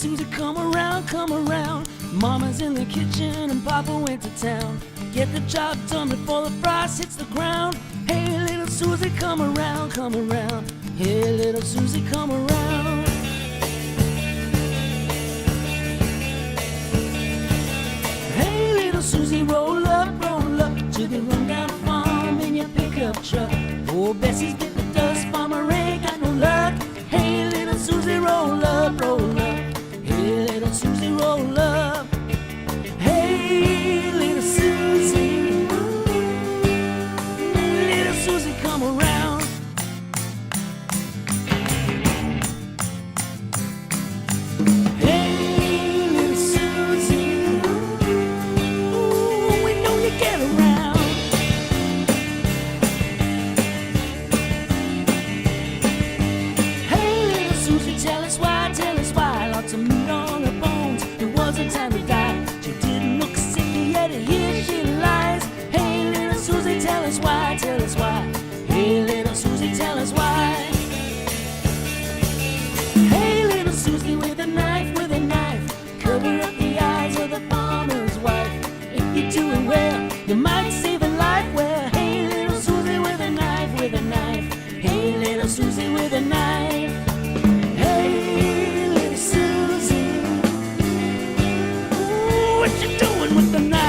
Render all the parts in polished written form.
Susie, come around, come around. Mama's in the kitchen and Papa went to town. Get the job done before the frost hits the ground. Hey, little Susie, come around, come around. Hey, little Susie, come around. Hey, little Susie, roll up to the rundown farm in your pickup truck. Oh, Bessie's bit the dust, farmer ain't got no luck. Hey, little Susie, roll up, roll up. Hey, little Susie, roll up. Hey, little Susie, little Susie, come around. Hey, little Susie, ooh, we know you get around. Hey, little Susie, tell us why, lots of meat on her bones. It wasn't time to die. She didn't look sick, yet here she lies. Hey, little Susie, tell us why, tell us why. Hey, little Susie, tell us why. Hey, little Susie, with a knife, cover up the eyes of the farmer's wife. If you're doing well, you might save a life. Well, hey, little Susie, with a knife. Hey, little Susie, with a knife. Hey, little Susie, ooh, what you doing with the knife?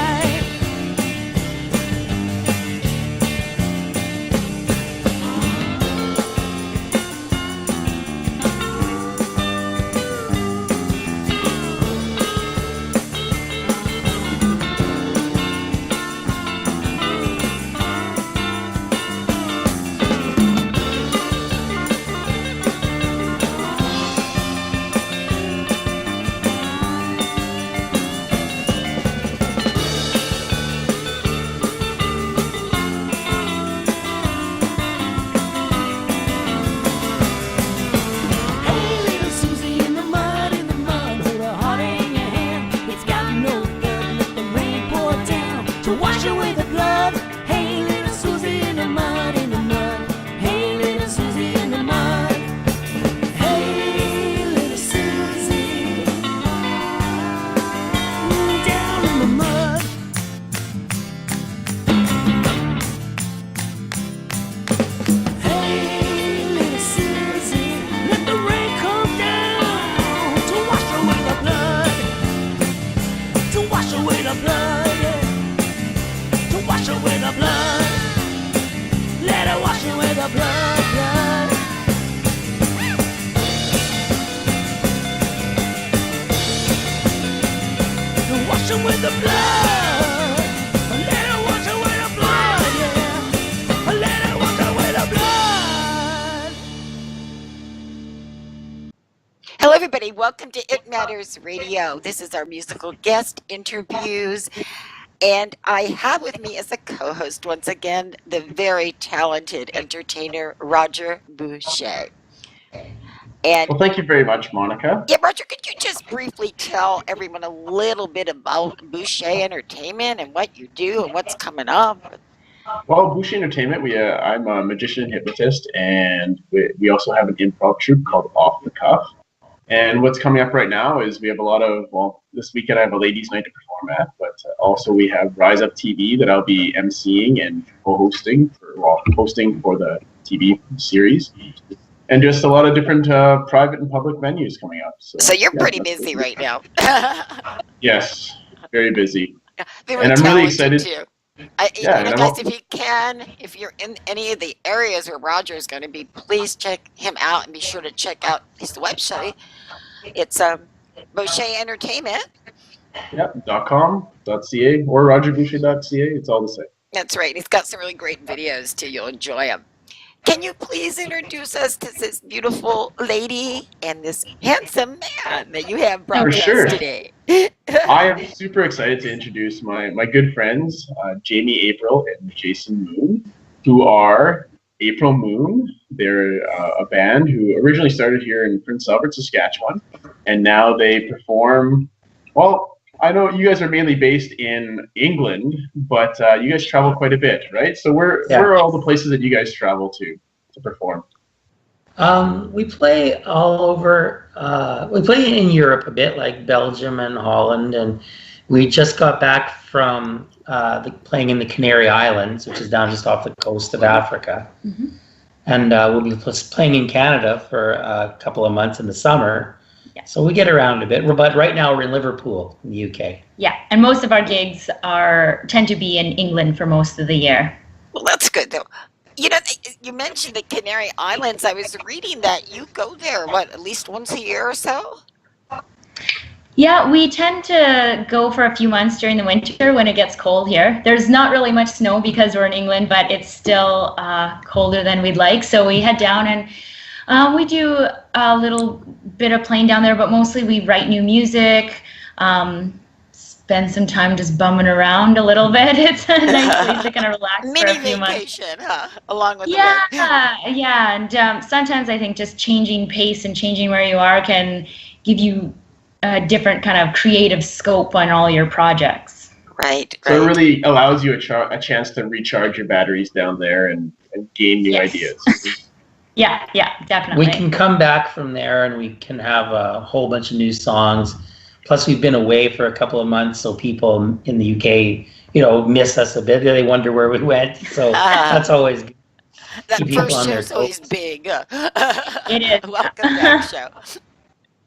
Hello, everybody. Welcome to It Matters Radio. This is our musical guest interviews. And I have with me as a co-host, once again, the very talented entertainer, Roger Boucher. And well, thank you very much, Monica. yeah, Roger, could you just briefly tell everyone a little bit about Boucher Entertainment and what you do and what's coming up? Well, Boucher Entertainment, I'm a magician and hypnotist, and we also have an improv troupe called Off the Cuff. And what's coming up right now is we have a lot of, this weekend I have a ladies' night to perform at, but also we have Rise Up TV that I'll be emceeing and hosting for the TV series. And just a lot of different private and public venues coming up. So you're pretty busy right now. Yes, very busy. Very and I'm really excited. Too. Guys, if you're in any of the areas where Roger is going to be, please check him out and be sure to check out his website. It's Boucher Entertainment. Yep, .com.ca or rogerboucher.ca. It's all the same. That's right. He's got some really great videos too. You'll enjoy them. Can you please introduce us to this beautiful lady and this handsome man that you have brought with us today? I am super excited to introduce my good friends, Jamie April and Jason Moon, who are April Moon. They're a band who originally started here in Prince Albert, Saskatchewan, and now they perform, well, I know you guys are mainly based in England, but you guys travel quite a bit, right? So where are all the places that you guys travel to perform? We play all over. We play in Europe a bit, like Belgium and Holland, and we just got back from playing in the Canary Islands, which is down just off the coast of Africa. Mm-hmm. And we'll be playing in Canada for a couple of months in the summer. Yeah. So we get around a bit. But right now we're in Liverpool, in the UK. Yeah, and most of our gigs tend to be in England for most of the year. Well, that's good though. You know, you mentioned the Canary Islands. I was reading that you go there, at least once a year or so? Yeah, we tend to go for a few months during the winter when it gets cold here. There's not really much snow because we're in England, but it's still colder than we'd like. So we head down and we do a little bit of playing down there, but mostly we write new music, spend some time just bumming around a little bit. It's a nice place to kind of relax for a few months. Vacation, huh? Along with Yeah, the work. yeah, and sometimes I think just changing pace and changing where you are can give you a different kind of creative scope on all your projects. Right. So it really allows you a chance to recharge your batteries down there and gain new ideas. Yeah, definitely. We can come back from there and we can have a whole bunch of new songs. Plus, we've been away for a couple of months, so people in the UK, miss us a bit. They wonder where we went. So that's always good. That first show's always big. It is. Welcome back show.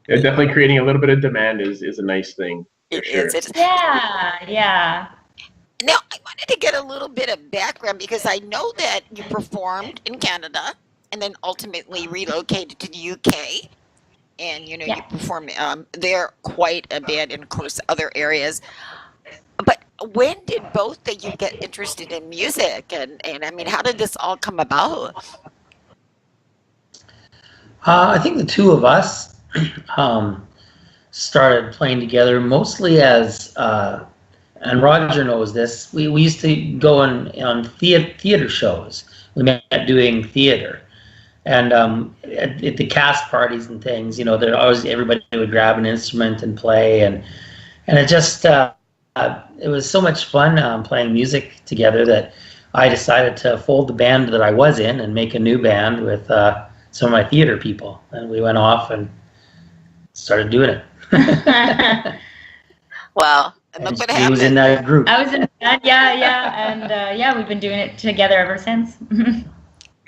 Yeah, definitely creating a little bit of demand is a nice thing. It sure. is. Yeah. Now, I wanted to get a little bit of background because I know that you performed in Canada and then ultimately relocated to the UK. And, you perform there quite a bit in close other areas. But when did both of you get interested in music? And I mean, how did this all come about? I think the two of us started playing together mostly as, and Roger knows this, we used to go on theater shows. We met doing theater. And at the cast parties and things, there always everybody would grab an instrument and play, and it just it was so much fun playing music together that I decided to fold the band that I was in and make a new band with some of my theater people, and we went off and started doing it. Well, and look what happened. He was in that group. I was in that, and we've been doing it together ever since.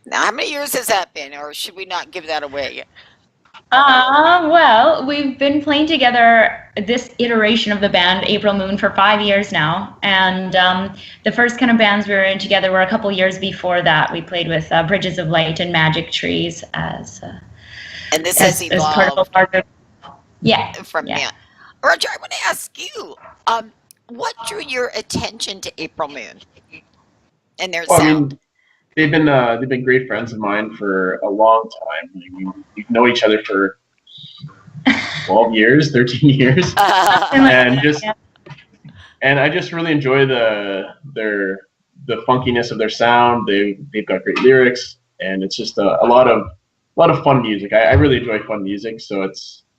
Now, how many years has that been, or should we not give that away? Well, we've been playing together this iteration of the band, April Moon, for 5 years now. And the first kind of bands we were in together were a couple years before that. We played with Bridges of Light and Magic Trees as and this has evolved as part of a larger. Yeah. Roger, I want to ask you, what drew your attention to April Moon and their sound? They've been great friends of mine for a long time. We've known each other for 12 years, 13 years, and I just really enjoy the funkiness of their sound. They've got great lyrics, and it's just a lot of fun music. I really enjoy fun music, so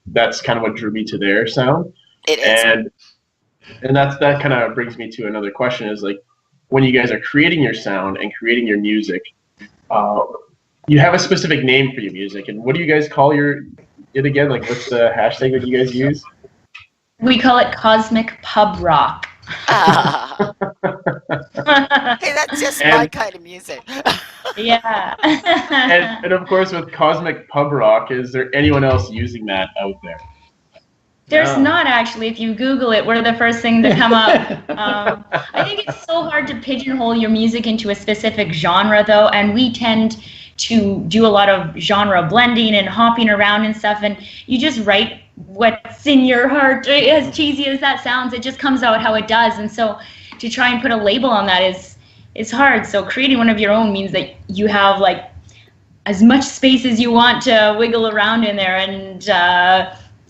that's kind of what drew me to their sound. It is, and that kind of brings me to another question: is like, when you guys are creating your sound and creating your music, you have a specific name for your music. And what do you guys call it again? Like, what's the hashtag that you guys use? We call it cosmic pub rock. Hey, that's just my kind of music. Yeah. and of course, with cosmic pub rock, is there anyone else using that out there? There's not actually. If you Google it, we're the first thing to come up. I think it's so hard to pigeonhole your music into a specific genre, though, and we tend to do a lot of genre blending and hopping around and stuff, and you just write what's in your heart. As cheesy as that sounds, it just comes out how it does, and so to try and put a label on that is hard. So creating one of your own means that you have like as much space as you want to wiggle around in there, and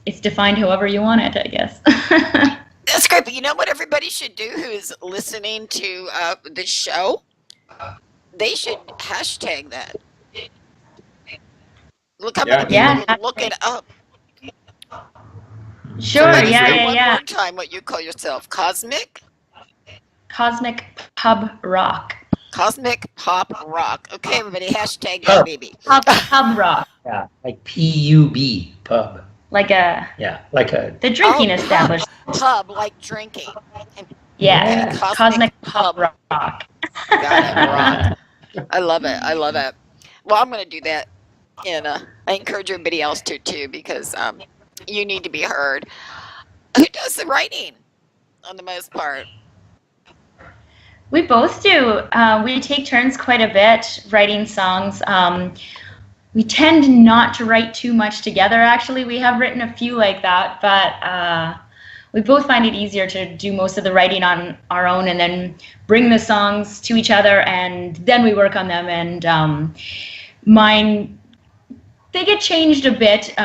it's defined however you want it, I guess. That's great, but you know what everybody should do who's listening to this show? They should hashtag that. Look how many people look it up. Sure, One yeah. more time, what you call yourself, Cosmic Pub Rock. Cosmic pop rock. Okay, everybody, hashtag that baby. Pub rock. Yeah, like P-U-B, pub. Like a Yeah, like a... the drinking establishment. Pub, like drinking. Yeah, And cosmic pub rock. Got it, rock. I love it. I love it. Well, I'm going to do that, and I encourage everybody else to too, because you need to be heard. Who does the writing, on the most part? We both do. We take turns quite a bit writing songs. We tend not to write too much together, actually. We have written a few like that, but we both find it easier to do most of the writing on our own and then bring the songs to each other, and then we work on them. And mine, they get changed a bit.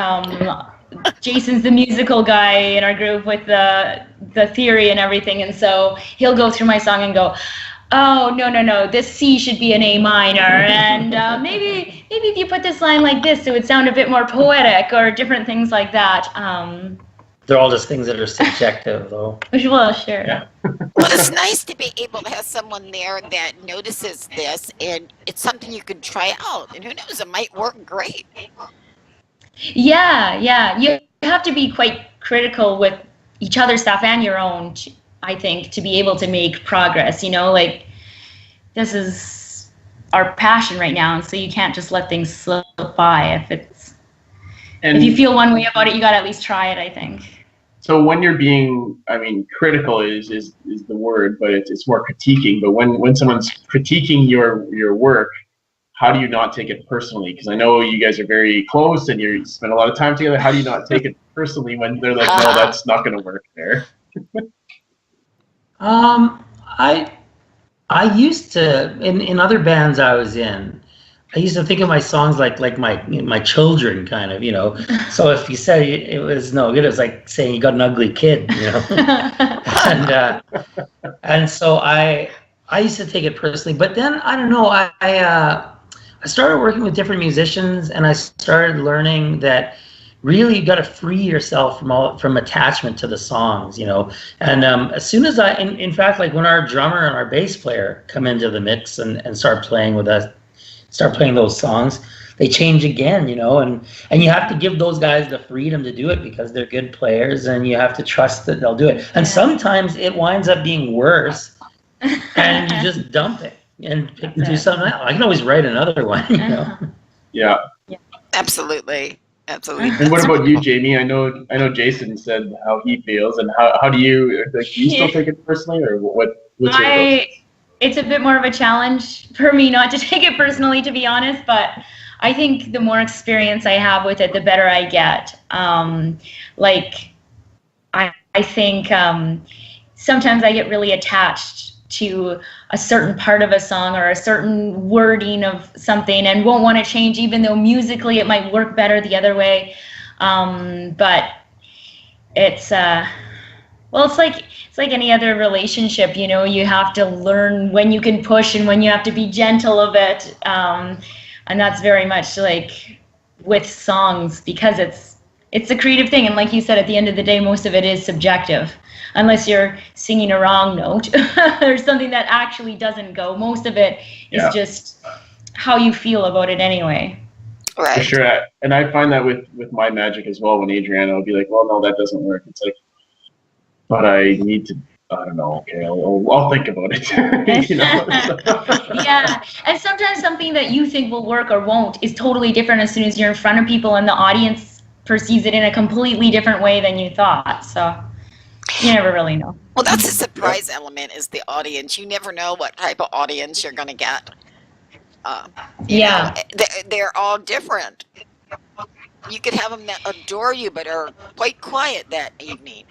Jason's the musical guy in our group with the theory and everything, and so he'll go through my song and go, oh, no, this C should be an A minor, and maybe if you put this line like this, it would sound a bit more poetic, or different things like that. They're all just things that are subjective, though. Well, sure. Yeah. Well, it's nice to be able to have someone there that notices this, and it's something you can try out, and who knows, it might work great. Yeah. You have to be quite critical with each other's stuff and your own, I think, to be able to make progress. Like, this is our passion right now, and so you can't just let things slip by. If you feel one way about it, you got to at least try it, I think. So when you're being, critical is the word, but it's more critiquing. But when someone's critiquing your work, how do you not take it personally? Because I know you guys are very close and you spend a lot of time together. How do you not take it personally when they're like, no, that's not going to work there? I used to, in other bands I was in, I used to think of my songs like my children, kind of, So if you said it was no good, it was like saying you got an ugly kid, and so I used to take it personally. But then I don't know, I started working with different musicians, and I started learning that really you got to free yourself from attachment to the songs, And as soon as in fact, like when our drummer and our bass player come into the mix and start playing with us, start playing those songs, they change again, And you have to give those guys the freedom to do it because they're good players, and you have to trust that they'll do it. And sometimes it winds up being worse, and you just dump it and do something else. I can always write another one, Yeah. Absolutely. And what about you, Jamie? I know Jason said how he feels, and how do you, do you still take it personally, or what's your approach? It's a bit more of a challenge for me not to take it personally, to be honest, but I think the more experience I have with it, the better I get. I think sometimes I get really attached to a certain part of a song or a certain wording of something and won't want to change, even though musically it might work better the other way. But it's it's like any other relationship, you have to learn when you can push and when you have to be gentle a bit. And that's very much like with songs, because it's a creative thing. And like you said, at the end of the day, most of it is subjective. Unless you're singing a wrong note or something that actually doesn't go. Most of it is just how you feel about it anyway. Right. For sure. And I find that with my magic as well, when Adriana will be like, well, no, that doesn't work. It's like, but I need to, I don't know, okay, I'll think about it. Yeah, and sometimes something that you think will work or won't is totally different as soon as you're in front of people and the audience perceives it in a completely different way than you thought. So you never really know. Well, that's a surprise element, is the audience. You never know what type of audience you're going to get. They're all different. You could have them that adore you but are quite quiet that evening.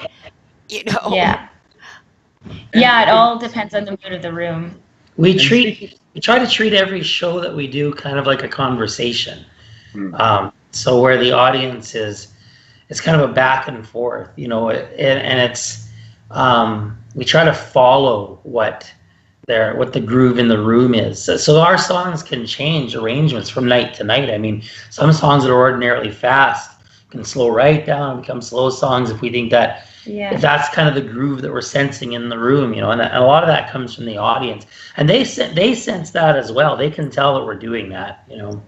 Yeah, it all depends on the mood of the room. We try to treat every show that we do kind of like a conversation. So where the audience it's kind of a back and forth, and it's we try to follow what the groove in the room is. So our songs can change arrangements from night to night. I mean, some songs that are ordinarily fast can slow right down and become slow songs if we think that that's kind of the groove that we're sensing in the room, you know, and a lot of that comes from the audience, and they sense that as well. They can tell that we're doing that, you know.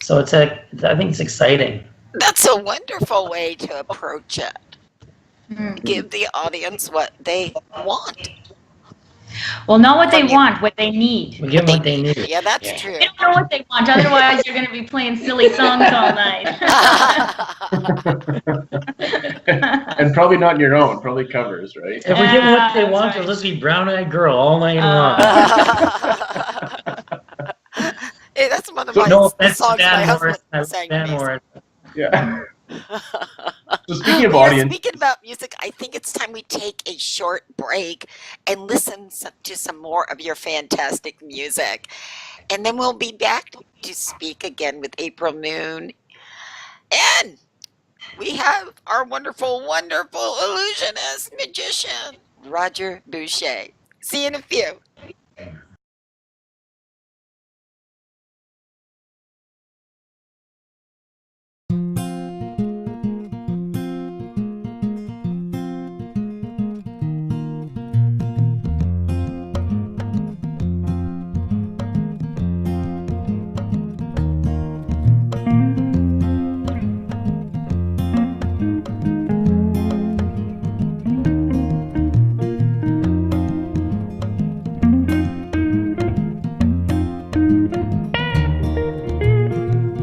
So I think it's exciting. That's a wonderful way to approach it. Give the audience what they want. Well, not what they want, what they need. We give them what they need. Yeah, that's true. They don't know what they want, otherwise you're going to be playing silly songs all night. And probably not your own, probably covers, right? If we give them what they want, it'll just be Brown Eyed Girl all night long. Hey, that's one of So my no offense songs to my Van husband Morris. sang Van to me. Morris. Yeah. So speaking of audience, Speaking about music, I think it's time we take a short break and listen to some more of your fantastic music. And then we'll be back to speak again with April Moon. And we have our wonderful, wonderful illusionist, magician, Roger Boucher. See you in a few.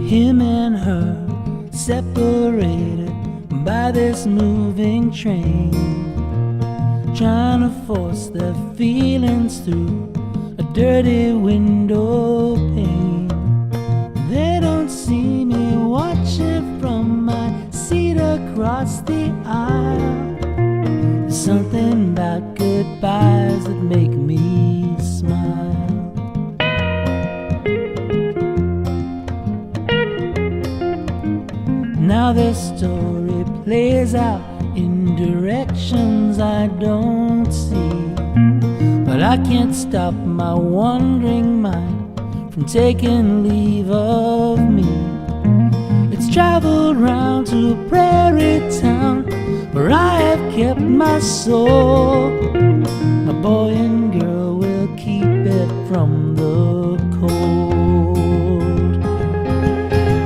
Him and her separated by this moving train, trying to force their feelings through a dirty window pane. They don't see me watching from my seat across the aisle. There's something about goodbyes that make me smile. Now their story plays out in directions I don't see, but I can't stop my wandering mind from taking leave of me. It's traveled round to a prairie town where I have kept my soul. My boy and girl will keep it from the cold.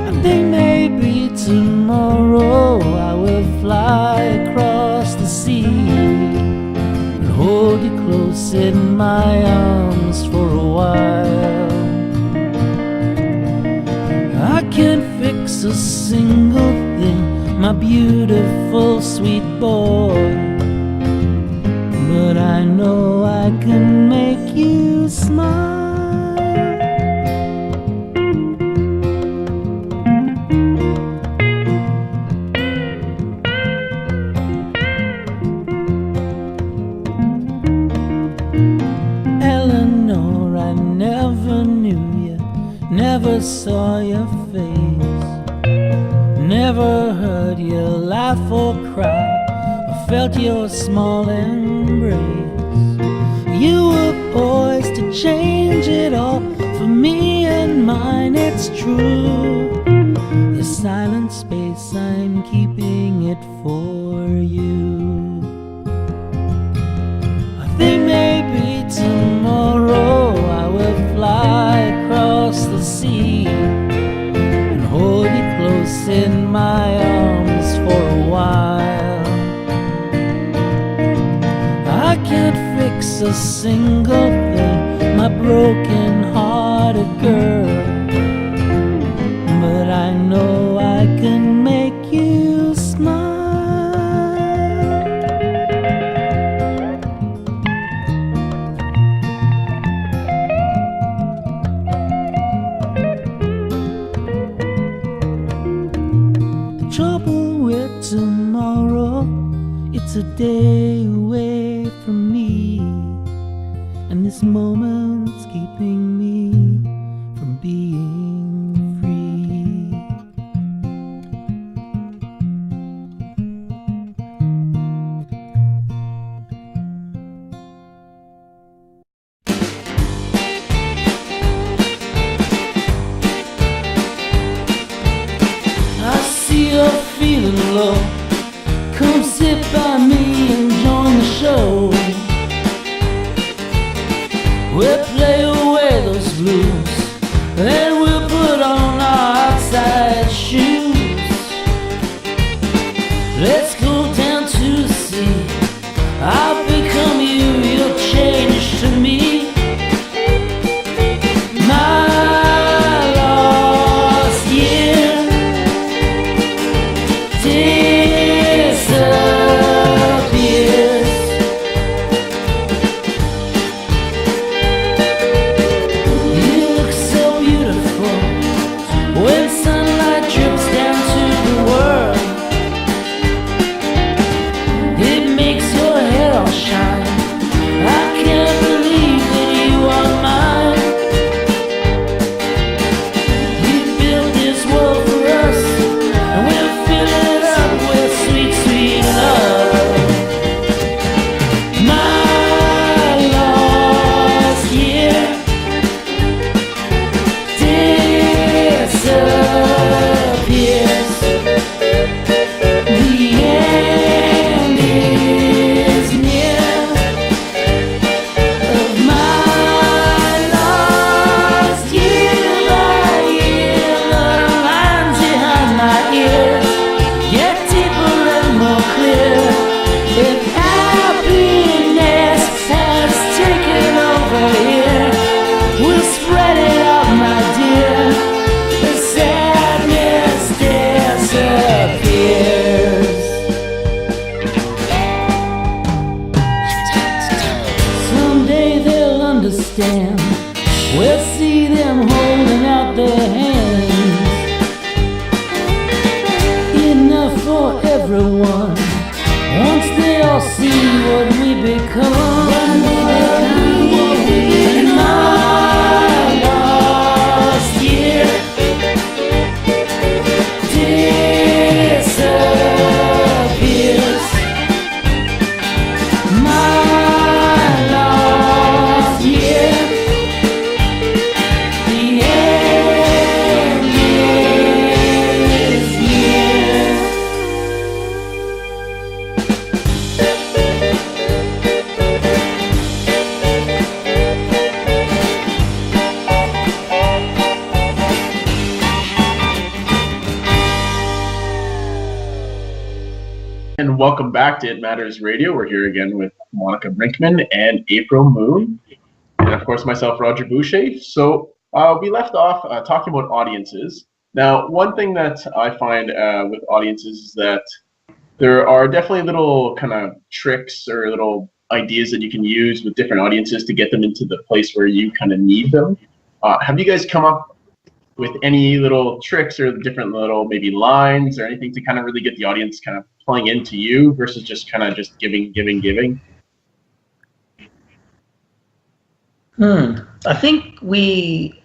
I think maybe tomorrow I will fly across the sea and hold you close in my arms for a while. I can't fix a single thing, my beautiful sweet boy, but I know I can make you smile. Eleanor, I never knew you, never saw your face, never heard you laugh or cry, or felt your small embrace. You were poised to change it all for me and mine, it's true. The silent space, I'm keeping it for you. I think maybe tomorrow I will fly across the sea and hold you close in my arms for a while. I can't fix a single thing, my broken-hearted girl, but I know I can make you smile. The trouble with tomorrow, it's a day away from me, and this moment's keeping me from being free. I see you're feeling low, come sit by me and understand. We'll see them holding out their hands. Enough for everyone. Once they all see what we become. And my lost year disappears. My lost year, the end is near. And welcome back to It Matters Radio. We're here again with Monica Brinkman and April Moon, and of course myself, Roger Boucher. So we left off talking about audiences. Now, one thing that I find with audiences is that there are definitely little kind of tricks or little ideas that you can use with different audiences to get them into the place where you kind of need them. Have you guys come up with any little tricks or different little maybe lines or anything to kind of really get the audience kind of playing into you versus just kind of just giving? I think we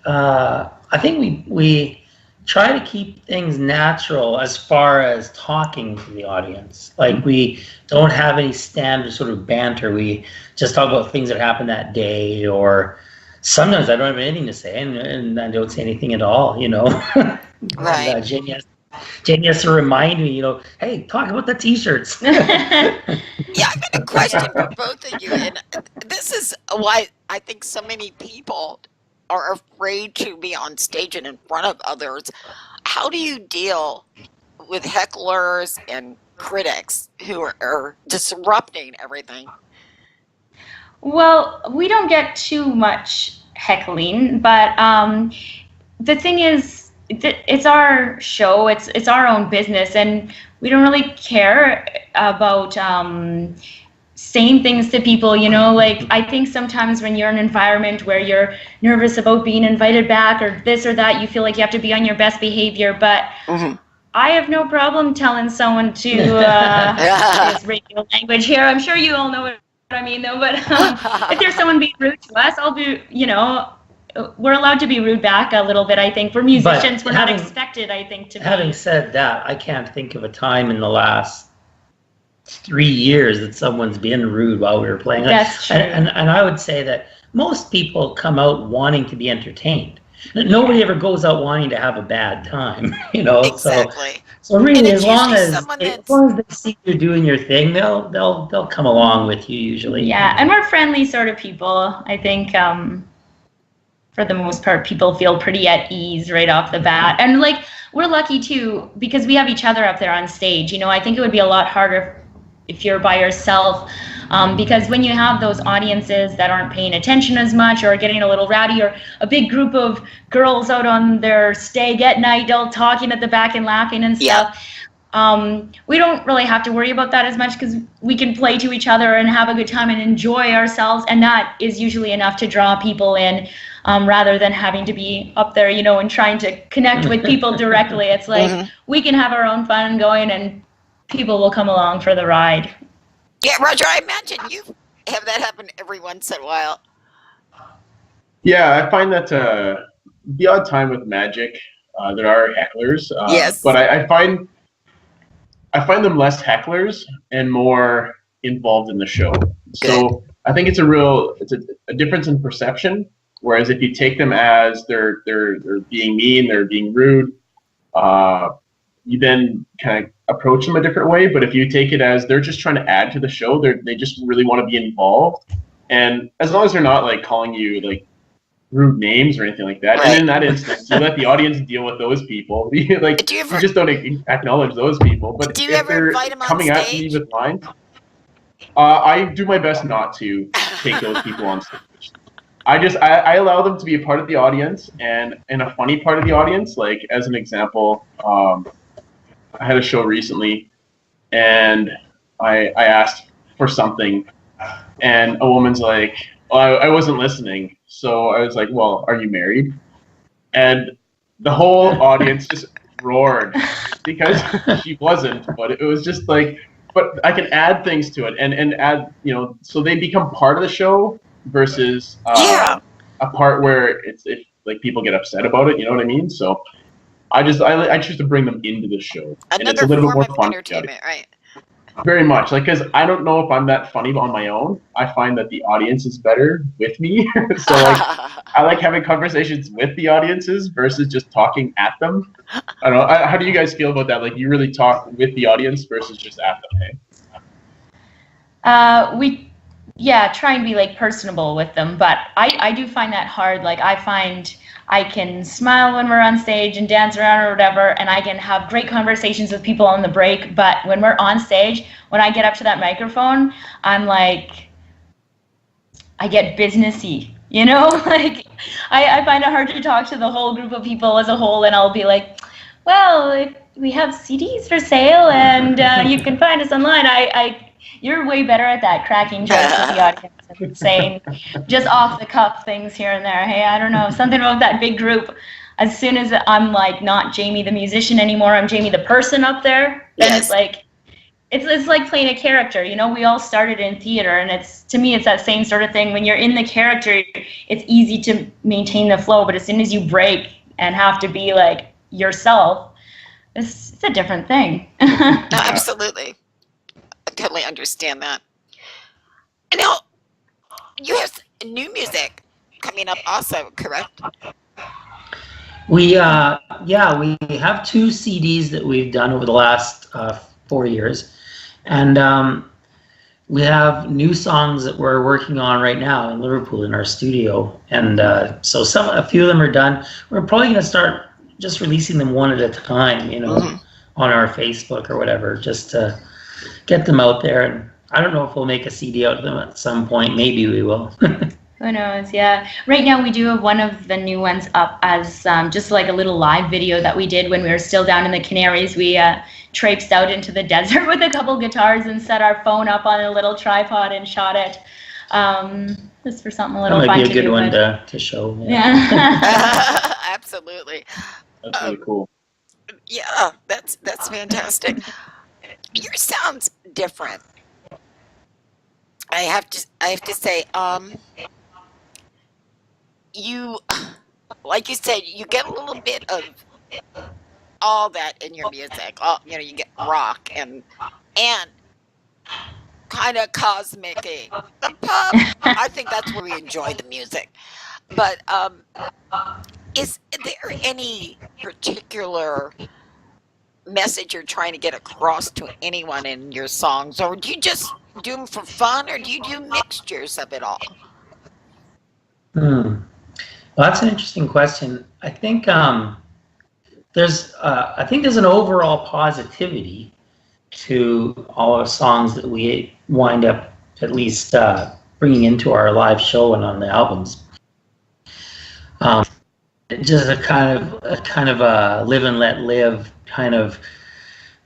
try to keep things natural as far as talking to the audience. Like, we don't have any standard sort of banter. We just talk about things that happened that day, or sometimes I don't have anything to say, and I don't say anything at all, you know. Right. And, Jane has to remind me, you know, hey, talk about the T-shirts. Yeah, I've got a question for both of you, and this is why I think so many people are afraid to be on stage and in front of others. How do you deal with hecklers and critics who are disrupting everything? Well, we don't get too much heckling, but the thing is, it's our show, it's our own business, and we don't really care about saying things to people, you know. Like, I think sometimes when you're in an environment where you're nervous about being invited back or this or that, you feel like you have to be on your best behavior, but I have no problem telling someone to use radio language here. I'm sure you all know what I mean, though, but if there's someone being rude to us, I'll be, you know, we're allowed to be rude back a little bit, I think. For musicians, we're not expected, I think, to be. Having said that, I can't think of a time in the last 3 years that someone's been rude while we were playing. That's true. And I would say that most people come out wanting to be entertained. Nobody ever goes out wanting to have a bad time, you know. Exactly. So really, it's as long usually as someone they see you doing your thing, they'll come along with you usually. Yeah, and we're friendly sort of people. I think for the most part, people feel pretty at ease right off the bat. And like, we're lucky too, because we have each other up there on stage. You know, I think it would be a lot harder if you're by yourself, because when you have those audiences that aren't paying attention as much or getting a little rowdy, or a big group of girls out on their stag at night all talking at the back and laughing and stuff, we don't really have to worry about that as much, because we can play to each other and have a good time and enjoy ourselves, and that is usually enough to draw people in, rather than having to be up there, you know, and trying to connect with people directly. It's like we can have our own fun going, and people will come along for the ride. Yeah, Roger, I imagine you have that happen every once in a while. Yeah, I find that the odd time with Magic, there are hecklers. Yes. But I find them less hecklers and more involved in the show. Good. So I think it's a difference in perception. Whereas if you take them as they're being mean, they're being rude, you then kind of approach them a different way. But if you take it as they're just trying to add to the show, they just really want to be involved. And as long as they're not like calling you like rude names or anything like that, and in that instance, you let the audience deal with those people. You just don't acknowledge those people. But do you if ever they're invite them on coming at me with lines, I do my best not to take those people on stage. I allow them to be a part of the audience, and a funny part of the audience. Like, as an example, I had a show recently, and I asked for something, and a woman's like, I wasn't listening. So I was like, well, are you married? And the whole audience just roared because she wasn't, but it was just like, but I can add things to it and add, so they become part of the show versus Yeah. a part where it's if like people get upset about it, you know what I mean? So I choose to bring them into the show, and it's a Another little bit form more of fun. entertainment, right? Very much, like, because I don't know if I'm that funny on my own. I find that the audience is better with me. So like, I like having conversations with the audiences versus just talking at them. I don't know. How do you guys feel about that? Like, you really talk with the audience versus just at them, hey? We try and be like personable with them, but I do find that hard. Like I find I can smile when we're on stage and dance around or whatever, and I can have great conversations with people on the break, but when we're on stage, when I get up to that microphone, I'm like, I get businessy, like I find it hard to talk to the whole group of people as a whole, and I'll be like, well, we have CDs for sale, and you can find us online. You're way better at that, cracking jokes with the audience and saying just off the cuff things here and there. Hey, I don't know, something about that big group. As soon as I'm like not Jamie the musician anymore, I'm Jamie the person up there. Then Yes. it's like it's like playing a character. We all started in theater, and to me it's that same sort of thing. When you're in the character, it's easy to maintain the flow, but as soon as you break and have to be like yourself, it's a different thing. No, absolutely. I totally understand that. And now, you have new music coming up also, correct? We have 2 CDs that we've done over the last 4 years, and we have new songs that we're working on right now in Liverpool in our studio, and so a few of them are done. We're probably going to start just releasing them one at a time, on our Facebook or whatever, just to get them out there. And I don't know if we'll make a CD out of them at some point. Maybe we will. Who knows? Yeah. Right now we do have one of the new ones up as just like a little live video that we did when we were still down in the Canaries. We traipsed out into the desert with a couple guitars and set our phone up on a little tripod and shot it. Just for something a little fun to do. That might be a good one to show. Yeah. Absolutely. That's really cool. Yeah, that's fantastic. Yours sounds different. I have to say, you, like you said, you get a little bit of all that in your music. You get rock and kind of cosmic. The pop, I think that's where we enjoy the music. But is there any particular message you're trying to get across to anyone in your songs, or do you just do them for fun, or do you do mixtures of it all? Well, that's an interesting question. I think there's an overall positivity to all our songs that we wind up at least bringing into our live show and on the albums. Just a kind of a live and let live kind of.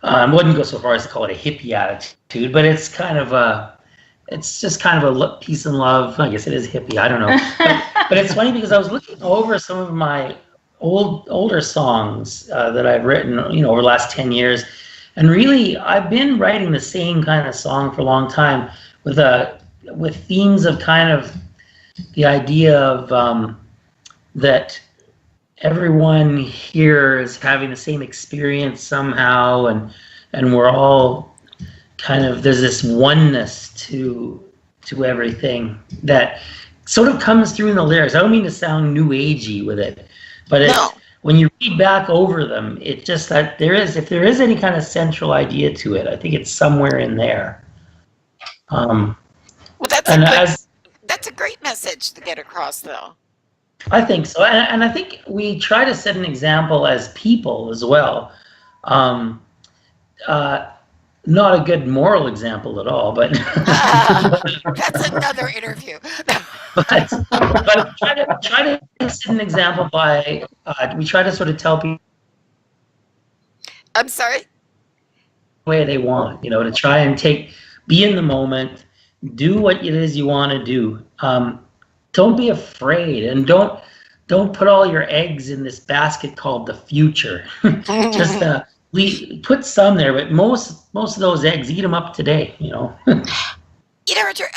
I wouldn't go so far as to call it a hippie attitude, but it's just kind of a peace and love. I guess it is hippie. I don't know, but it's funny because I was looking over some of my older songs that I've written, over the last 10 years, and really I've been writing the same kind of song for a long time with themes of kind of the idea of that everyone here is having the same experience somehow, and we're all kind of, there's this oneness to everything that sort of comes through in the lyrics. I don't mean to sound new agey with it, but when you read back over them, it just that if there is any kind of central idea to it, I think it's somewhere in there. Well, that's a great message to get across, though. I think so, and I think we try to set an example as people as well. Not a good moral example at all, but that's another interview. but try to set an example by we try to sort of tell people. I'm sorry. The way they want, to try and be in the moment, do what it is you want to do. don't be afraid, and don't put all your eggs in this basket called the future. Just put some there, but most of those eggs, eat them up today. You know, Richard,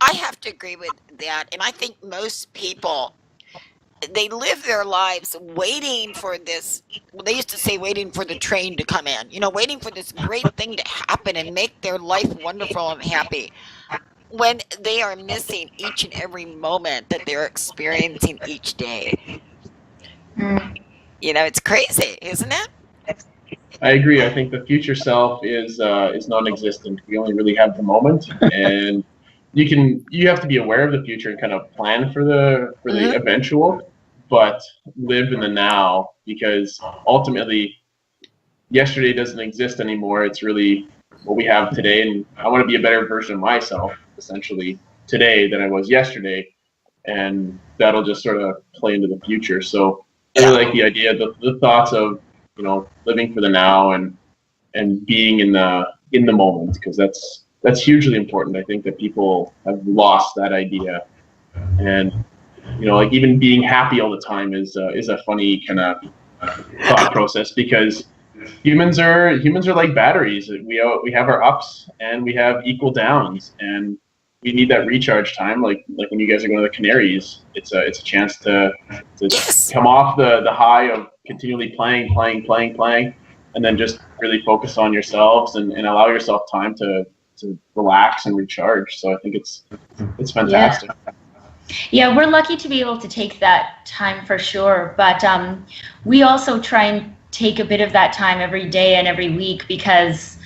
I have to agree with that, and I think most people, they live their lives waiting for this. Well, they used to say waiting for the train to come in. You know, waiting for this great thing to happen and make their life wonderful and happy, when they are missing each and every moment that they're experiencing each day. You know, it's crazy, isn't it? I agree. I think the future self is non-existent. We only really have the moment, and you have to be aware of the future and kind of plan for the eventual, but live in the now, because ultimately yesterday doesn't exist anymore. It's really what we have today, and I want to be a better version of myself essentially today than I was yesterday, and that'll just sort of play into the future. So I really like the idea, the thoughts of, you know, living for the now and being in the moment, because that's hugely important. I think that people have lost that idea, and you know, like even being happy all the time is a funny kind of thought process, because humans are like batteries. We have our ups and we have equal downs, and we need that recharge time. Like when you guys are going to the Canaries, it's a chance to come off the high of continually playing, and then just really focus on yourselves and allow yourself time to relax and recharge. So I think it's fantastic. Yeah, we're lucky to be able to take that time for sure, but we also try and take a bit of that time every day and every week, because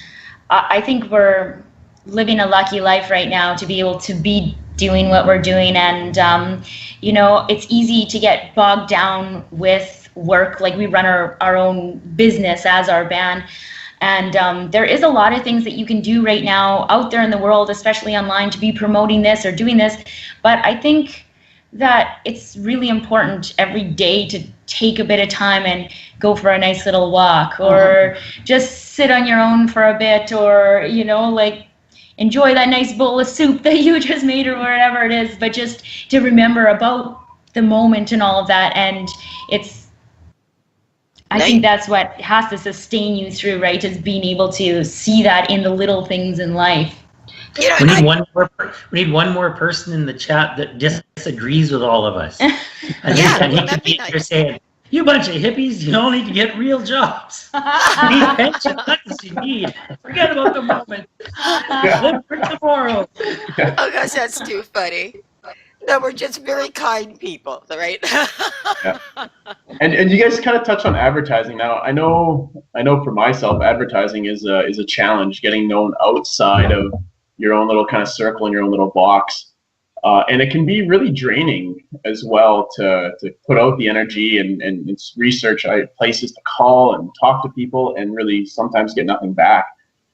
I think we're living a lucky life right now to be able to be doing what we're doing. And you know, it's easy to get bogged down with work. Like, we run our own business as our band, and there is a lot of things that you can do right now out there in the world, especially online, to be promoting this or doing this. But I think that it's really important every day to take a bit of time and go for a nice little walk, or just sit on your own for a bit, or, you know, like, enjoy that nice bowl of soup that you just made, or whatever it is, but just to remember about the moment and all of that. And I think that's what has to sustain you through, right? Is being able to see that in the little things in life. You know, we need one more person in the chat that disagrees with all of us. And he could be there saying, "You bunch of hippies, you all need to get real jobs. You need pension, that's you need. Forget about the moment. Live for tomorrow." Oh gosh, that's too funny. No, we're just very kind people, right? Yeah. And you guys kind of touch on advertising. Now, I know for myself, advertising is a challenge, getting known outside of your own little kind of circle and your own little box. And it can be really draining as well to put out the energy and research places to call and talk to people, and really sometimes get nothing back.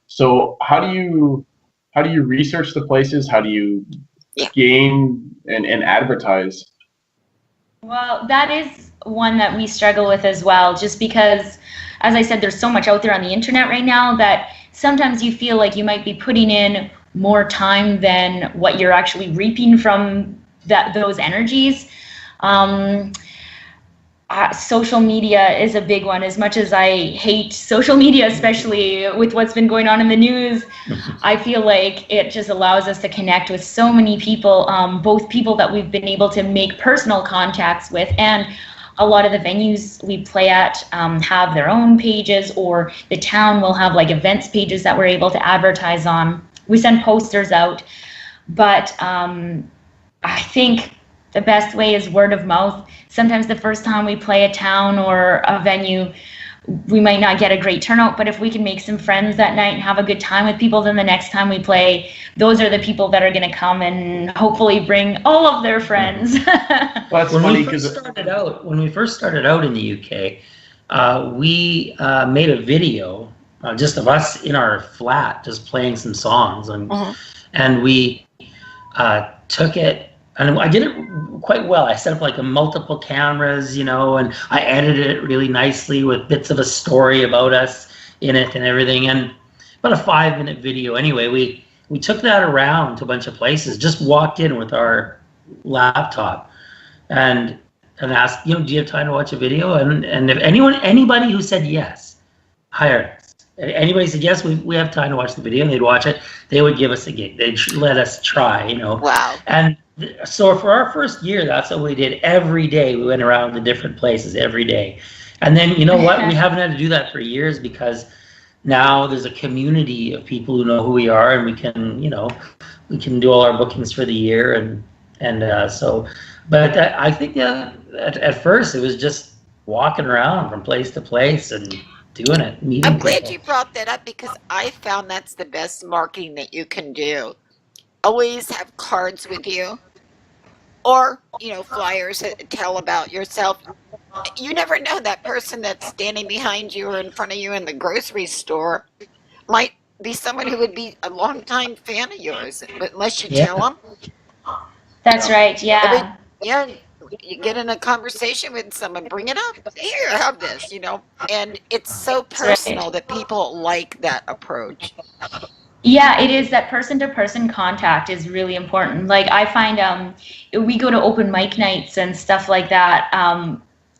So how do you research the places? How do you gain and advertise? Well, that is one that we struggle with as well, just because, as I said, there's so much out there on the internet right now that sometimes you feel like you might be putting in more time than what you're actually reaping from those energies. Social media is a big one. As much as I hate social media, especially with what's been going on in the news, I feel like it just allows us to connect with so many people, both people that we've been able to make personal contacts with, and a lot of the venues we play at have their own pages, or the town will have like events pages that we're able to advertise on. We send posters out, but I think the best way is word of mouth. Sometimes the first time we play a town or a venue, we might not get a great turnout, but if we can make some friends that night and have a good time with people, then the next time we play, those are the people that are going to come and hopefully bring all of their friends. Well, that's funny because when we first started out in the UK, we made a video just of us in our flat, just playing some songs, and we took it. And I did it quite well. I set up like multiple cameras, you know, and I edited it really nicely with bits of a story about us in it and everything. And about a 5-minute video. Anyway, we took that around to a bunch of places, just walked in with our laptop and asked, do you have time to watch a video? And if anybody who said yes, hire us. Anybody said yes, we have time to watch the video, and they'd watch it. They would give us a gig. They'd let us try, Wow. And so for our first year, that's what we did every day. We went around to different places every day. And then, you know what? We haven't had to do that for years because now there's a community of people who know who we are, and we can do all our bookings for the year. But I think at first it was just walking around from place to place and doing it, meeting I'm glad people. you brought that up because I found that's the best marketing that you can do. Always have cards with you or, flyers that tell about yourself. You never know, that person that's standing behind you or in front of you in the grocery store might be someone who would be a longtime fan of yours, but unless you tell them. That's right, yeah. You get in a conversation with someone, bring it up. Here, have this, and it's so personal that people like that approach. Yeah, it is. That person-to-person contact is really important. Like I find we go to open mic nights and stuff like that,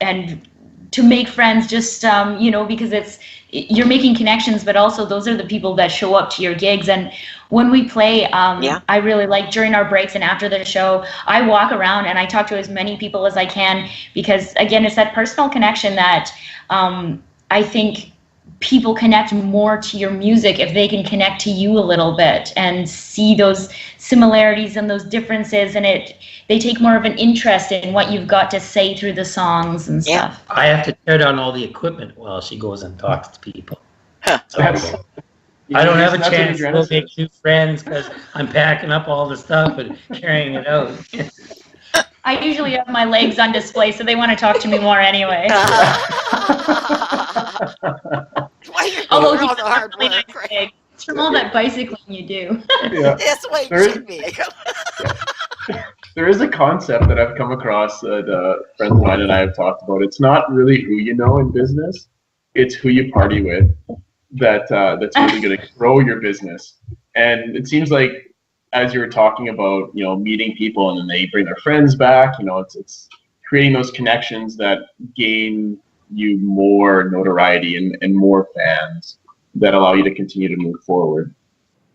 and to make friends just, because you're making connections, but also those are the people that show up to your gigs. And when we play, I really like during our breaks and after the show, I walk around and I talk to as many people as I can because, again, it's that personal connection that I think people connect more to your music if they can connect to you a little bit and see those similarities and those differences, and they take more of an interest in what you've got to say through the songs and stuff. I have to tear down all the equipment while she goes and talks to people. So I don't have a chance to go make new friends because I'm packing up all the stuff and carrying it out. I usually have my legs on display, so they want to talk to me more anyway. Why you're Although doing all the hard really work, nice right? leg. It's from all that bicycling you do. Yeah. That's the way it should be. There is a concept that I've come across that friends of mine and I have talked about. It's not really who you know in business; it's who you party with. That's really going to grow your business. And it seems like, as you were talking about, meeting people and then they bring their friends back. It's creating those connections that gain you more notoriety and more fans that allow you to continue to move forward.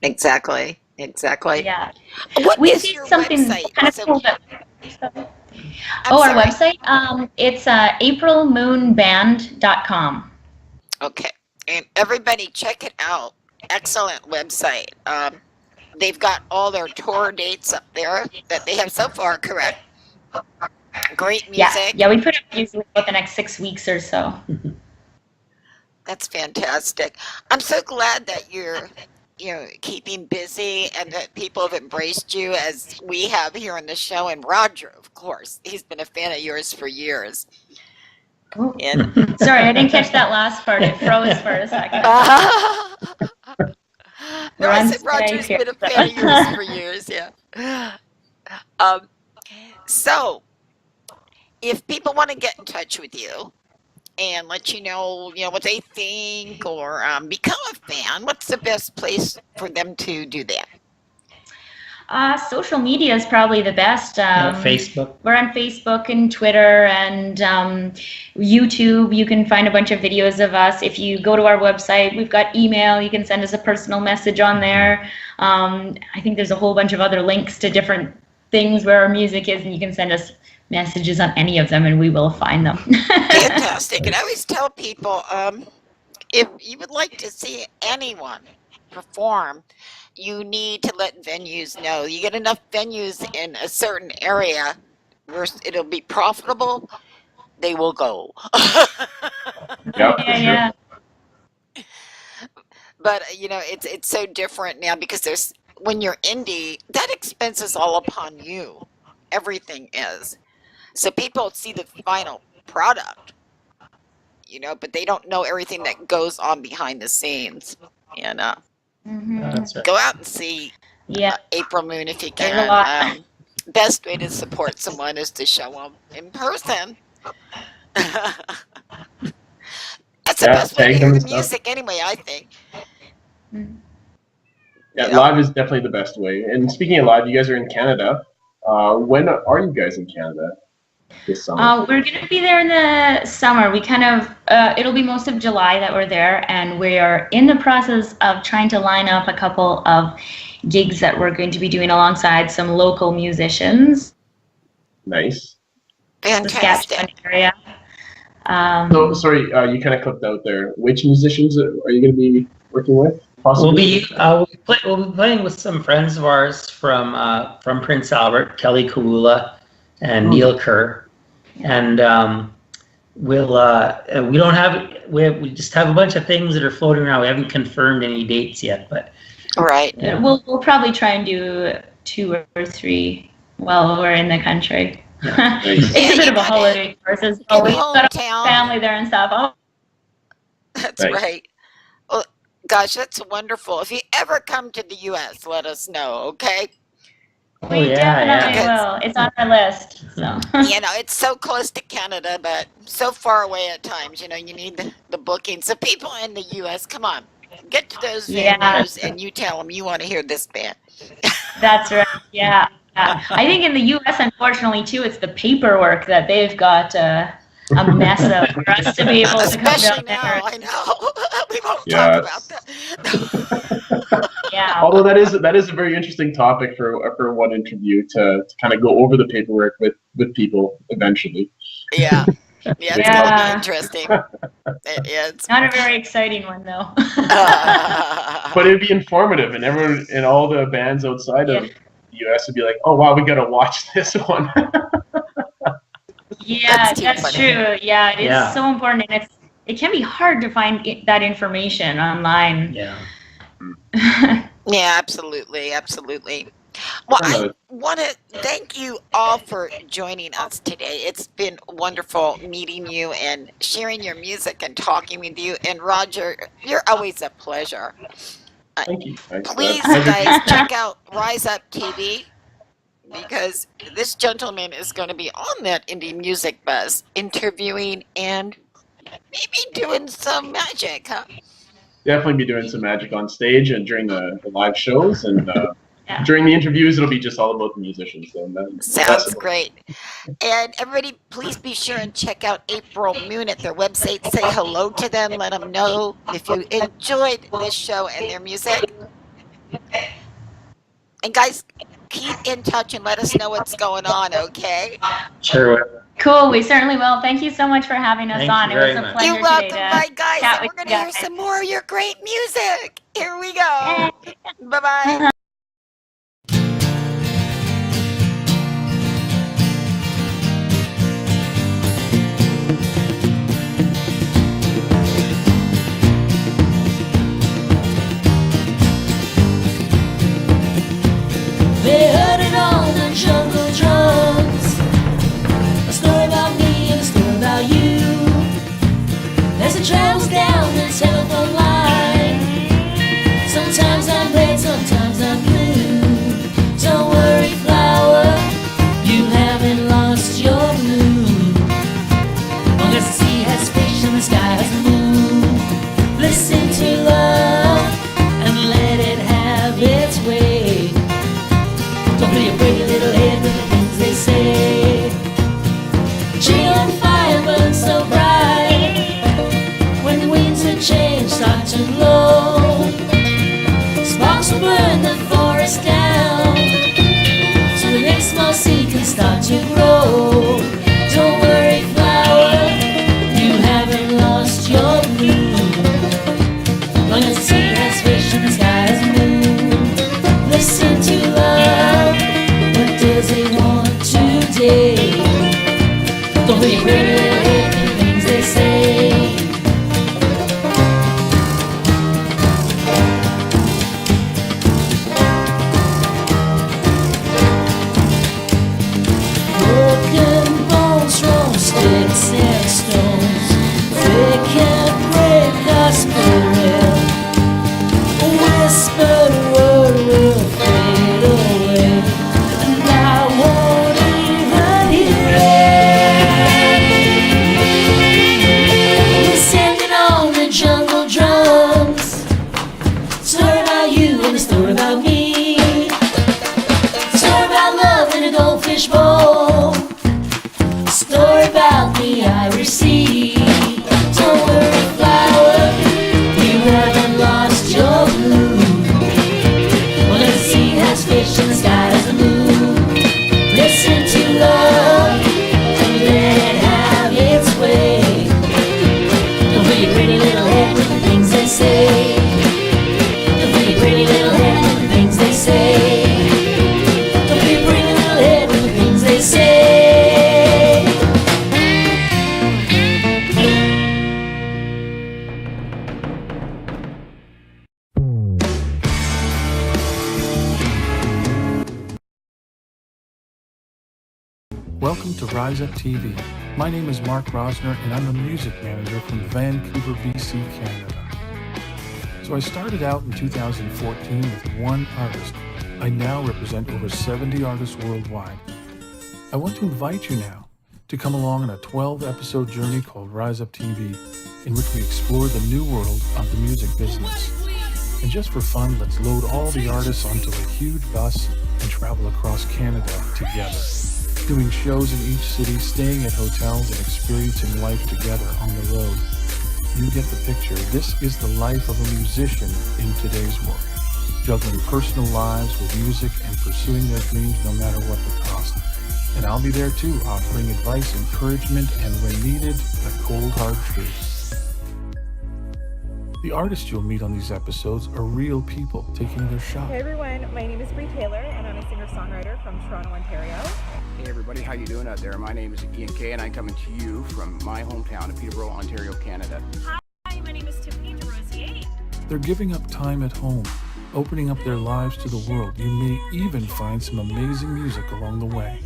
Exactly. Yeah. What We is see your something website? kind of So- cool that. I'm Our sorry. website. It's aprilmoonband.com. Okay, and everybody check it out. Excellent website. They've got all their tour dates up there that they have so far, correct? Great music. Yeah, we put up usually about the next 6 weeks or so. That's fantastic. I'm so glad that you're keeping busy and that people have embraced you as we have here on the show. And Roger, of course, he's been a fan of yours for years. And Sorry, I didn't catch that last part. It froze for a second. No, I said Roger's been a fan of yours for years, yeah. So, if people want to get in touch with you and let you know, what they think or become a fan, what's the best place for them to do that? Social media is probably the best. Facebook. We're on Facebook and Twitter and YouTube. You can find a bunch of videos of us. If you go to our website, we've got email. You can send us a personal message on there. I think there's a whole bunch of other links to different things where our music is, and you can send us messages on any of them, and we will find them. Fantastic. And I always tell people, if you would like to see anyone perform, you need to let venues know. You get enough venues in a certain area where it'll be profitable, they will go. Yeah. But it's so different now because when you're indie, that expense is all upon you. Everything is. So people see the final product, but they don't know everything that goes on behind the scenes. That's right. Go out and see April Moon if you There's a can. lot. Best way to support someone is to show them in person. That's the best way to hear the music anyway, I think. Yeah, live is definitely the best way. And speaking of live, you guys are in Canada. When are you guys in Canada this summer? We're going to be there in the summer. We kind of, it'll be most of July that we're there, and we are in the process of trying to line up a couple of gigs that we're going to be doing alongside some local musicians. Nice. Fantastic. Saskatchewan area. So, sorry, you kind of clipped out there. Which musicians are you going to be working with? Possibly? We'll be playing with some friends of ours from Prince Albert, Kelly Kawula and Neil Kerr, and we just have a bunch of things that are floating around. We haven't confirmed any dates yet, but Right. yeah. We'll probably try and do 2 or 3 while we're in the country. Nice. It's a bit of a holiday versus In we've got a hometown. family there and stuff. Oh, That's Nice. right. Well, gosh, that's wonderful. If you ever come to the U.S., let us know, okay? we definitely will. It's on our list. So. You know, it's so close to Canada, but so far away at times. You know, you need the booking. So people in the U.S., come on, get to those Yeah. venues and you tell them you want to hear this band. That's right. Yeah. I think in the U.S., unfortunately, too, it's the paperwork that they've got a mess of for us to be able to come Especially down now, there. I know. We won't Yeah. talk about that. Yeah. Although that is a very interesting topic for one interview to kind of go over the paperwork with people eventually. Yeah. Yeah, it's going to Yeah. be interesting. It is. Not a very exciting one, though. But it'd be informative, and everyone and all the bands outside of the U.S. would be like, "Oh wow, we gotta watch this one." Yeah, That's too that's funny. true. Yeah, it is Yeah. so important, and it can be hard to find that information online. Yeah. Yeah, absolutely, absolutely. Well, I want to thank you all for joining us today. It's been wonderful meeting you and sharing your music and talking with you. And Roger, you're always a pleasure. Thank you. Thanks. Please, Pleasure. guys, check out Rise Up TV because this gentleman is going to be on that indie music buzz, interviewing and maybe doing some magic, huh? Definitely be doing some magic on stage and during the live shows, and Yeah. during the interviews, it'll be just all about the musicians. So Sounds great. And everybody, please be sure and check out April Moon at their website. Say hello to them. Let them know if you enjoyed this show and their music. And guys, keep in touch and let us know what's going on, okay? Sure. Cool, we certainly will. Thank you so much for having us Thank on. you It was very a much. pleasure You're welcome. today Bye, guys. chat And we're with going to you hear guys. some more of your great music. Here we go. Bye-bye. They heard it on the jungle drums. A story about me and a story about you. As it travels down the telephone line. Sometimes I'm red, sometimes I'm blue. Don't worry, flower, you haven't lost your bloom. Long as the sea has fish and the sky has a moon. Listen to love and let it have its way. Don't be afraid, your little head with the things they say. Tree on fire burns so bright. When the winds of change start to blow, sparks will burn the forest down, so the next small seed can start to grow. Don't worry, flower, you haven't lost your bloom. Long as the sea has fish and the sky has a moon. Listen to love, what does it want today? Don't be afraid of the things they say. Broken bones from sticks and stones, they can't break our spirit. A whispered word will fade away, and I won't even hear it. Welcome to Rise Up TV. My name is Mark Rosner and I'm a music manager from Vancouver, BC, Canada. So I started out in 2014 with one artist. I now represent over 70 artists worldwide. I want to invite you now to come along on a 12-episode journey called Rise Up TV, in which we explore the new world of the music business. And just for fun, let's load all the artists onto a huge bus and travel across Canada together, doing shows in each city, staying at hotels, and experiencing life together on the road. You get the picture. This is the life of a musician in today's world, juggling personal lives with music and pursuing their dreams no matter what the cost. And I'll be there too, offering advice, encouragement, and when needed, a cold hard truth. The artists you'll meet on these episodes are real people taking their shot. Hey everyone, my name is Bree Taylor and I'm a singer-songwriter from Toronto, Ontario. Hey everybody, how you doing out there? My name is Ian Kay and I'm coming to you from my hometown of Peterborough, Ontario, Canada. Hi, my name is Tiffany DeRosier. They're giving up time at home, opening up their lives to the world. You may even find some amazing music along the way.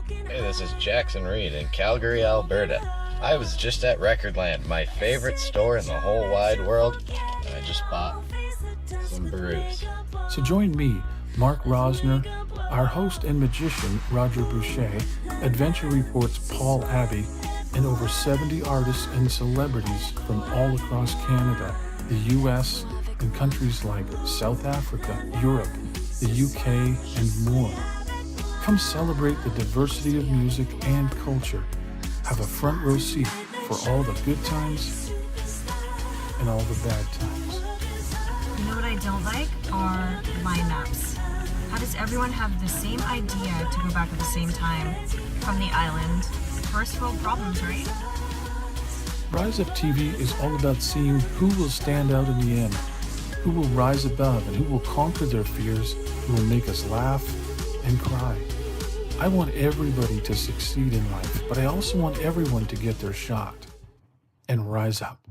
Hey, this is Jackson Reed in Calgary, Alberta. I was just at Recordland, my favorite store in the whole wide world, and I just bought some brews. So join me, Mark Rosner, our host and magician, Roger Boucher, Adventure Report's Paul Abbey, and over 70 artists and celebrities from all across Canada, the US, and countries like South Africa, Europe, the UK, and more. Come celebrate the diversity of music and culture. Have a front row seat for all the good times and all the bad times. You know what I don't like are line maps. How does everyone have the same idea to go back at the same time from the island? First world problems, right? Rise Up TV is all about seeing who will stand out in the end, who will rise above, and who will conquer their fears, who will make us laugh and cry. I want everybody to succeed in life, but I also want everyone to get their shot and rise up.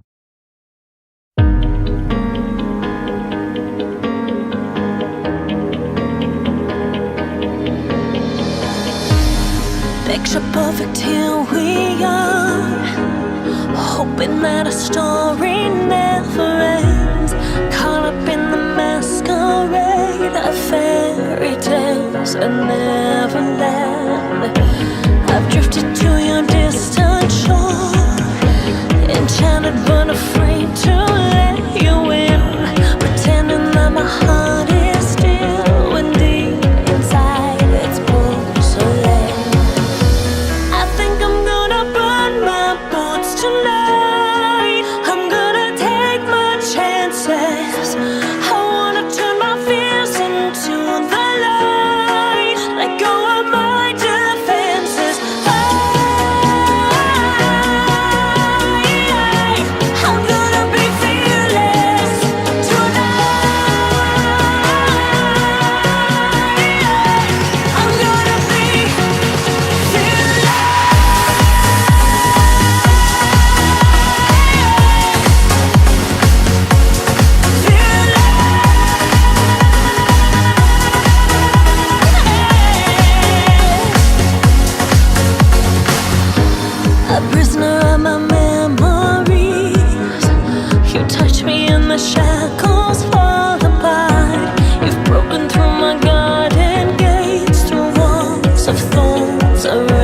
Picture perfect, here we are, hoping that a story never ends, caught up in the masquerade of fairy tales and Neverland. I've drifted to your distant shore, enchanted but afraid to let you in, pretending that my heart is still when deep inside it's porcelain. I think I'm gonna burn my boats tonight. I'm gonna take my chances. I wanna turn my fears into the light. Let go of my defenses. I'm gonna be fearless tonight. I'm gonna be fearless. A prisoner of my memories. You touch me and the shackles fall apart. You've broken through my garden gates, through walls of thorns around.